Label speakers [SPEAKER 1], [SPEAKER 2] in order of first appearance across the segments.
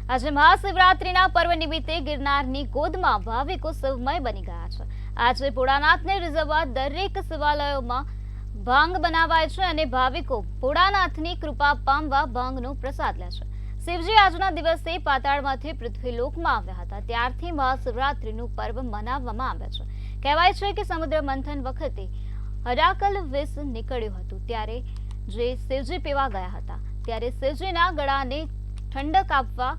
[SPEAKER 1] આજે મહાશિવરાત્રિના પર્વ નિમિત્તે ગિરનારની ગોદમાં ભાવિકો શિવમય બની ગયા છે। આજે ભોળાનાથને રીઝવવા દરેક શિવાલયોમાં ભાંગ બનાવાય છે અને ભાવિકો ભોળાનાથની કૃપા પામવા ભાંગનો પ્રસાદ લે છે। શિવજી આજના દિવસે પાતાળમાંથી પૃથ્વીલોકમાં આવ્યા હતા, ત્યારથી મહાશિવરાત્રિનું પર્વ મનાવવામાં આવે છે। કહેવાય છે કે સમુદ્ર મંથન વખતે હરાકલ વિષ નીકળ્યું હતું, ત્યારે જે શિવજી પીવા ગયા હતા, ત્યારે શિવજીના ગળાને ઠંડક આપવા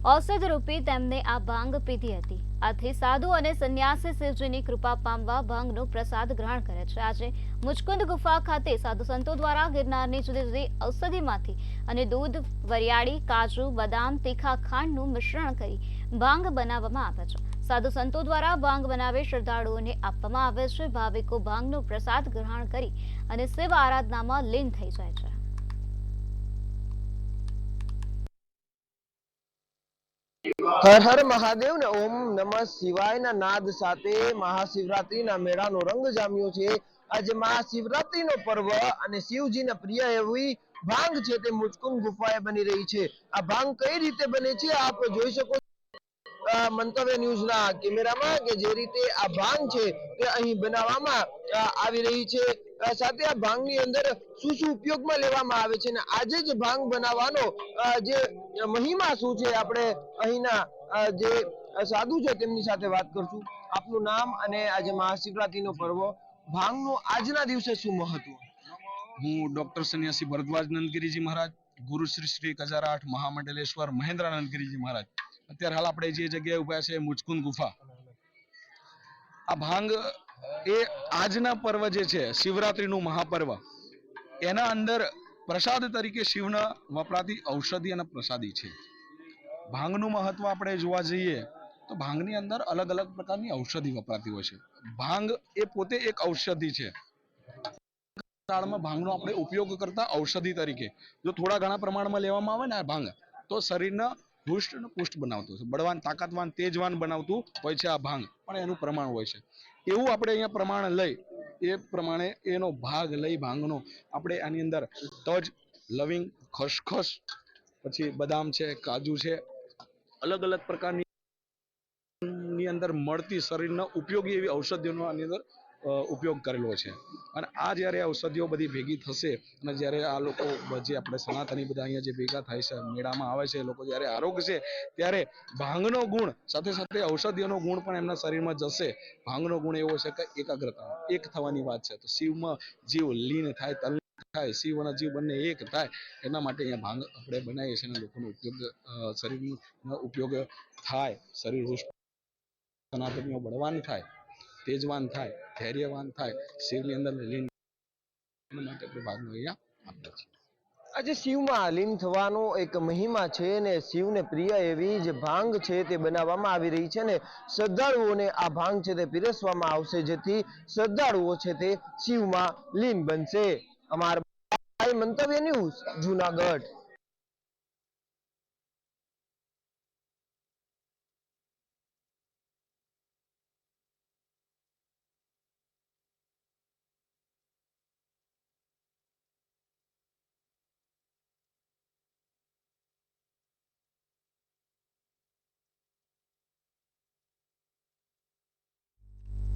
[SPEAKER 1] ઔષધ રૂપી તેમને આ ભાંગ પીધી હતી। આથી સાધુ અને સંન્યાસી શિવજીની કૃપા પામવા ભાંગનો પ્રસાદ ગ્રહણ કરે છે। આજે મુચકુંદ ગુફા ખાતે સાધુ સંતો દ્વારા ગિરનારની જુદી જુદી ઔષધિમાંથી અને દૂધ, વરિયાળી, કાજુ, બદામ, તીખા ખાંડનું મિશ્રણ કરી ભાંગ બનાવવામાં આવે છે। સાધુ સંતો દ્વારા ભાંગ બનાવી શ્રદ્ધાળુઓને આપવામાં આવે છે। ભાવિકો ભાંગનો પ્રસાદ ગ્રહણ કરી અને શિવ આરાધનામાં લીન થઈ જાય છે।
[SPEAKER 2] હર હર મહાદેવ ને ઓમ નમઃ શિવાયના નાદ સાથે મહાશિવરાત્રીના મેળાનો રંગ જામ્યો છે। આજે મહાશિવરાત્રીનો પર્વ અને શિવજીને પ્રિય એવી ભાંગ છે તે મુચકુંદ ગુફાએ બની રહી છે। આ ભાંગ કઈ રીતે બને છે આપ જોઈ શકો મંતવ્ય ન્યૂઝના કેમેરામાં કે જે રીતે આ ભાંગ છે તે અહીં બનાવવામાં આવી રહી છે। સાથે આ ભાંગની અંદર શું શું ઉપયોગમાં લેવામાં આવે છે અને આજે જ ભાંગ બનાવવાનો જે મહિમા શું છે, આપણે અહીંના જે સાધુ છે તેમની સાથે વાત કરશું। આપનું નામ અને આજે મહાશિવરાત્રીનો પર્વ ભાંગનું આજના દિવસે શું મહત્વ?
[SPEAKER 3] હું ડોક્ટર સન્યાસી ભરદ્વાજ નંદગીરીજી મહારાજ, ગુરુ શ્રી શ્રી ગજારાઠ મહામંડલેશ્વર મહેન્દ્રાનંદગીરીજી મહારાજ। અત્યારે હાલ આપણે જે જગ્યાએ ઉભા છે મુચકુંદ ગુફા, આ ભાંગ એ આજના પર્વ જે છે શિવરાત્રીનું મહાપર્વ, એના અંદર પ્રસાદ તરીકે શિવના વપરાતી ઔષધિ અને પ્રસાદી છે। ભાંગનું મહત્વ આપણે જોવા જઈએ તો ભાંગની અંદર અલગ અલગ પ્રકારની ઔષધિ વપરાતી હોય છે। ભાંગ એ પોતે એક ઔષધિ છે। કાળમાં ભાંગનો આપણે ઉપયોગ કરતા ઔષધિ તરીકે જો થોડા ઘણા પ્રમાણમાં લેવામાં આવે ને આ ભાંગ, તો શરીરના હૃષ્ટ અને પુષ્ટ બનાવતું હોય છે, બળવાન, તાકાતવાન, તેજવાન બનાવતું હોય છે આ ભાંગ, પણ એનું પ્રમાણ હોય છે। એવું આપણે અહીંયા પ્રમાણ લઈ એ પ્રમાણે એનો ભાગ લઈ ભાંગનો આપણે આની અંદર તજ, લવિંગ, ખસખસ, પછી બદામ છે, કાજુ છે, અલગ અલગ પ્રકારની અંદર મળતી શરીરના ઉપયોગી એવી ઔષધિઓનો આની અંદર ઉપયોગ કરેલો છે। અને આ જ્યારે ઔષધિઓ બધી ભેગી થશે અને જ્યારે આ લોકો જે આપણે સનાતની બધા અહીંયા જે ભેગા થાય છે, મેળામાં આવે છે, લોકો જ્યારે આરોગશે ત્યારે ભાંગનો ગુણ સાથે સાથે ઔષધિઓનો ગુણ પણ એમના શરીરમાં જશે। ભાંગનો ગુણ એવો છે કે એકાગ્રતા, એક થવાની વાત છે। તો શિવમાં જીવ લીન થાય, તલ્લીન થાય, શિવ અને જીવ બંને એક થાય, એના માટે અહીંયા ભાંગ આપણે બનાવીએ છીએ અને લોકોનો ઉપયોગ શરીરનો ઉપયોગ થાય, શરીર સનાતનીઓ બળવાન થાય, તેજવાન થાય, ધૈર્યવાન થાય, શિવની અંદર લીન માટે આપણે ભાગનો અહીંયા આપીએ છીએ।
[SPEAKER 2] આજે શિવમાં લીન થવાનો એક મહિમા છે ને શિવને પ્રિય એવી જે ભાંગ છે તે બનાવવામાં આવી રહી છે ને શ્રદ્ધાળુઓને આ ભાંગ છે તે પીરસવામાં આવશે, જેથી શ્રદ્ધાળુઓ છે તે શિવમાં લીન બનશે। અમારા મંતવ્ય ન્યૂઝ, જૂનાગઢ।